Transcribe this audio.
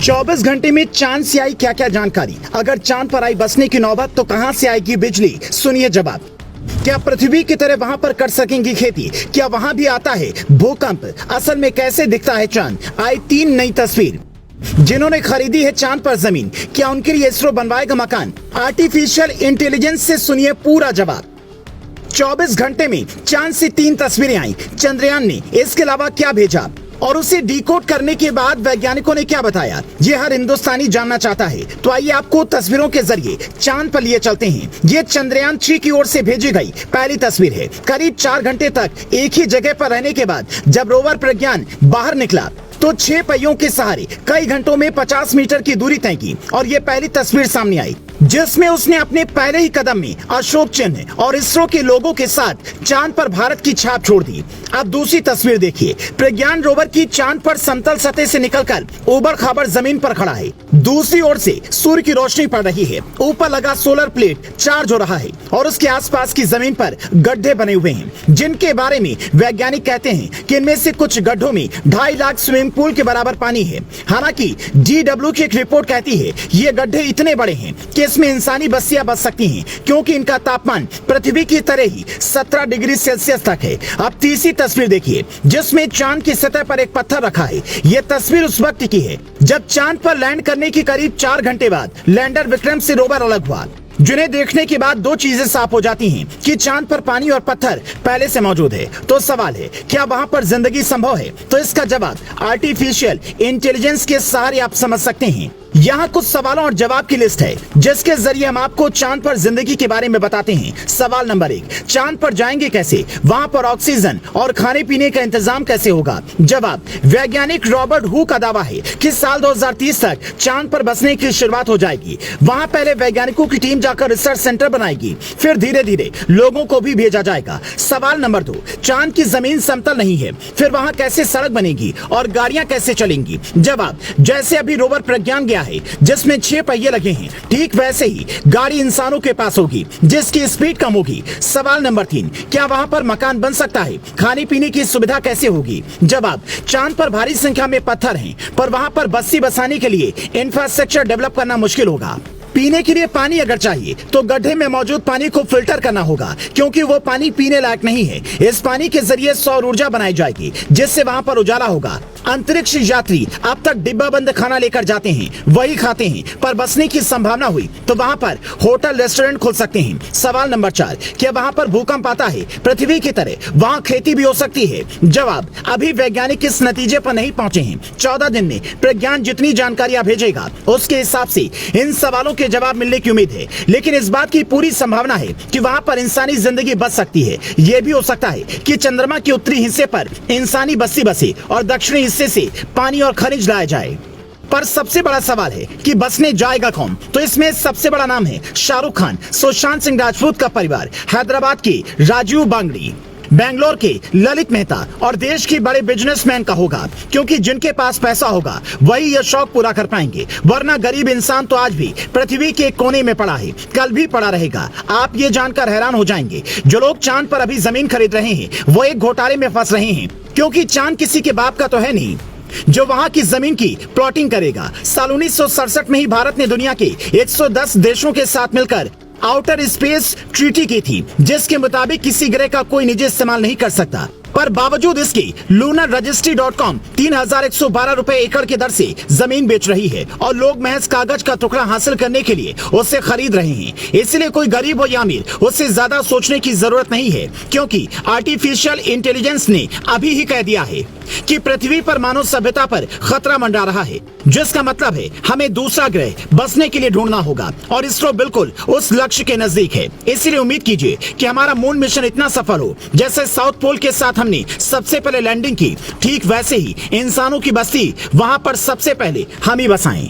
24 घंटे में चांद से आई क्या क्या जानकारी। अगर चांद पर आई बसने की नौबत तो कहां से आएगी बिजली, सुनिए जवाब। क्या पृथ्वी की तरह वहां पर कर सकेंगी खेती? क्या वहां भी आता है भूकंप? असल में कैसे दिखता है चांद? आई 3 नई तस्वीर। जिन्होंने खरीदी है चांद पर जमीन, क्या उनके लिए इसरो बनवाएगा मकान? आर्टिफिशियल इंटेलिजेंस से सुनिए पूरा जवाब। 24 घंटे में चांद से 3 तस्वीरें आई। चंद्रयान ने इसके अलावा क्या भेजा और उसे डिकोड करने के बाद वैज्ञानिकों ने क्या बताया, ये हर हिंदुस्तानी जानना चाहता है। तो आइए आपको तस्वीरों के जरिए चांद पर लिए चलते हैं। ये चंद्रयान 3 की ओर से भेजी गई पहली तस्वीर है। करीब 4 घंटे तक एक ही जगह पर रहने के बाद जब रोवर प्रज्ञान बाहर निकला तो 6 पहियों के सहारे कई घंटों में 50 मीटर की दूरी तय की और ये पहली तस्वीर सामने आई जिसमें उसने अपने पहले ही कदम में अशोक चिन्ह और इसरो के लोगों के साथ चांद पर भारत की छाप छोड़ दी। अब दूसरी तस्वीर देखिए। प्रज्ञान रोवर की चांद पर समतल सतह से निकलकर ऊबड़ खाबड़ जमीन पर खड़ा है। दूसरी ओर से सूर्य की रोशनी पड़ रही है। ऊपर लगा सोलर प्लेट चार्ज हो रहा है और उसके आसपास की जमीन पर गड्ढे बने हुए हैं, जिनके बारे में वैज्ञानिक कहते हैं कि इनमें से कुछ गड्ढों में 2.5 लाख स्विमिंग पूल के बराबर पानी है। हालांकि DW की एक रिपोर्ट कहती है ये गड्ढे इतने बड़े हैं कि इसमें इंसानी बस्तियां बस सकती हैं, क्योंकि इनका तापमान पृथ्वी की तरह ही 17 डिग्री सेल्सियस तक है। अब तीसरी तस्वीर देखिए जिसमें चांद की सतह पर एक पत्थर रखा है। यह तस्वीर उस वक्त की है जब चांद पर लैंड करने के करीब 4 घंटे बाद लैंडर विक्रम से रोवर अलग हुआ, जिन्हें देखने के बाद 2 चीजें साफ हो जाती हैं कि चांद पर पानी और पत्थर पहले से मौजूद है। तो सवाल है, क्या वहां पर जिंदगी संभव है? तो इसका जवाब आर्टिफिशियल इंटेलिजेंस के सहारे आप समझ सकते हैं। यहाँ कुछ सवालों और जवाब की लिस्ट है जिसके जरिए हम आपको चांद पर जिंदगी के बारे में बताते हैं। सवाल नंबर 1, चांद पर जाएंगे कैसे? वहां पर ऑक्सीजन और खाने पीने का इंतजाम कैसे होगा? जवाब, वैज्ञानिक रॉबर्ट हू का दावा है कि साल 2030 तक चांद पर बसने की शुरुआत हो जाएगी। वहां पहले वैज्ञानिकों की टीम जाकर रिसर्च सेंटर बनाएगी, फिर धीरे धीरे लोगों को भी भेजा जाएगा। सवाल नंबर 2, चांद की जमीन समतल नहीं है, फिर वहां कैसे सड़क बनेगी और गाड़ियां कैसे चलेंगी? जवाब, जैसे अभी रोवर प्रज्ञान गया है जिसमें 6 पहिए लगे हैं, ठीक वैसे ही गाड़ी इंसानों के पास होगी जिसकी स्पीड कम होगी। सवाल नंबर 3, क्या वहां पर मकान बन सकता है? खाने पीने की सुविधा कैसे होगी? जवाब, चांद पर भारी संख्या में पत्थर हैं, पर वहां पर बस्ती बसाने के लिए इंफ्रास्ट्रक्चर डेवलप करना मुश्किल होगा। पीने के लिए पानी अगर चाहिए तो गड्ढे में मौजूद पानी को फिल्टर करना होगा, क्योंकि वो पानी पीने लायक नहीं है। इस पानी के जरिए सौर ऊर्जा बनाई जाएगी जिससे वहां पर उजाला होगा। अंतरिक्ष यात्री अब तक डिब्बा बंद खाना लेकर जाते हैं, वही खाते हैं, पर बसने की संभावना हुई तो वहां पर होटल रेस्टोरेंट खोल सकते हैं। सवाल नंबर 4, क्या वहां पर भूकंप आता है? पृथ्वी की तरह वहां खेती भी हो सकती है? जवाब, अभी वैज्ञानिक इस नतीजे पर नहीं पहुंचे हैं। 14 दिन में प्रज्ञान जितनी जानकारियां भेजेगा उसके हिसाब से इन सवालों के जवाब मिलने की उम्मीद है। लेकिन इस बात की पूरी संभावना है कि वहां पर इंसानी जिंदगी बच सकती है। यह भी हो सकता है कि चंद्रमा के उत्तरी हिस्से पर इंसानी बस्ती बसे और दक्षिणी हिस्से से पानी और खनिज लाया जाए। पर सबसे बड़ा सवाल है कि बसने जाएगा कौन? तो इसमें सबसे बड़ा नाम है शाहरुख खान, सुशांत सिंह राजपूत का परिवार, हैदराबाद के राजीव बांगड़ी, बेंगलोर के ललित मेहता और देश के बड़े बिजनेसमैन का होगा, क्योंकि जिनके पास पैसा होगा वही यह शौक पूरा कर पाएंगे, वरना गरीब इंसान तो आज भी पृथ्वी के कोने में पड़ा है, कल भी पड़ा रहेगा। आप ये जानकर हैरान हो जाएंगे, जो लोग चांद पर अभी जमीन खरीद रहे हैं वो एक घोटाले में फंस रहे हैं, क्योंकि चांद किसी के बाप का तो है नहीं जो वहां की जमीन की प्लॉटिंग करेगा। साल 1967 में ही भारत ने दुनिया के 110 देशों के साथ मिलकर आउटर स्पेस ट्रीटी की थी, जिसके मुताबिक किसी ग्रह का कोई निजी इस्तेमाल नहीं कर सकता। पर बावजूद इसके lunarregistry.com 3112 रुपए एकड़ की दर से जमीन बेच रही है और लोग महज कागज का टुकड़ा हासिल करने के लिए उसे खरीद रहे हैं। इसलिए कोई गरीब हो या अमीर, उससे ज्यादा सोचने की जरूरत नहीं है, क्योंकि आर्टिफिशियल इंटेलिजेंस ने अभी ही कह दिया है कि पृथ्वी पर मानव सभ्यता पर खतरा मंडरा रहा है, जिसका मतलब है हमें दूसरा ग्रह बसने के लिए ढूंढना होगा और इसरो बिल्कुल उस लक्ष्य के नजदीक है। इसीलिए उम्मीद कीजिए कि हमारा मून मिशन इतना सफल हो जैसे साउथ पोल के साथ हमने सबसे पहले लैंडिंग की, ठीक वैसे ही इंसानों की बस्ती वहां पर सबसे पहले हम ही बसाएं।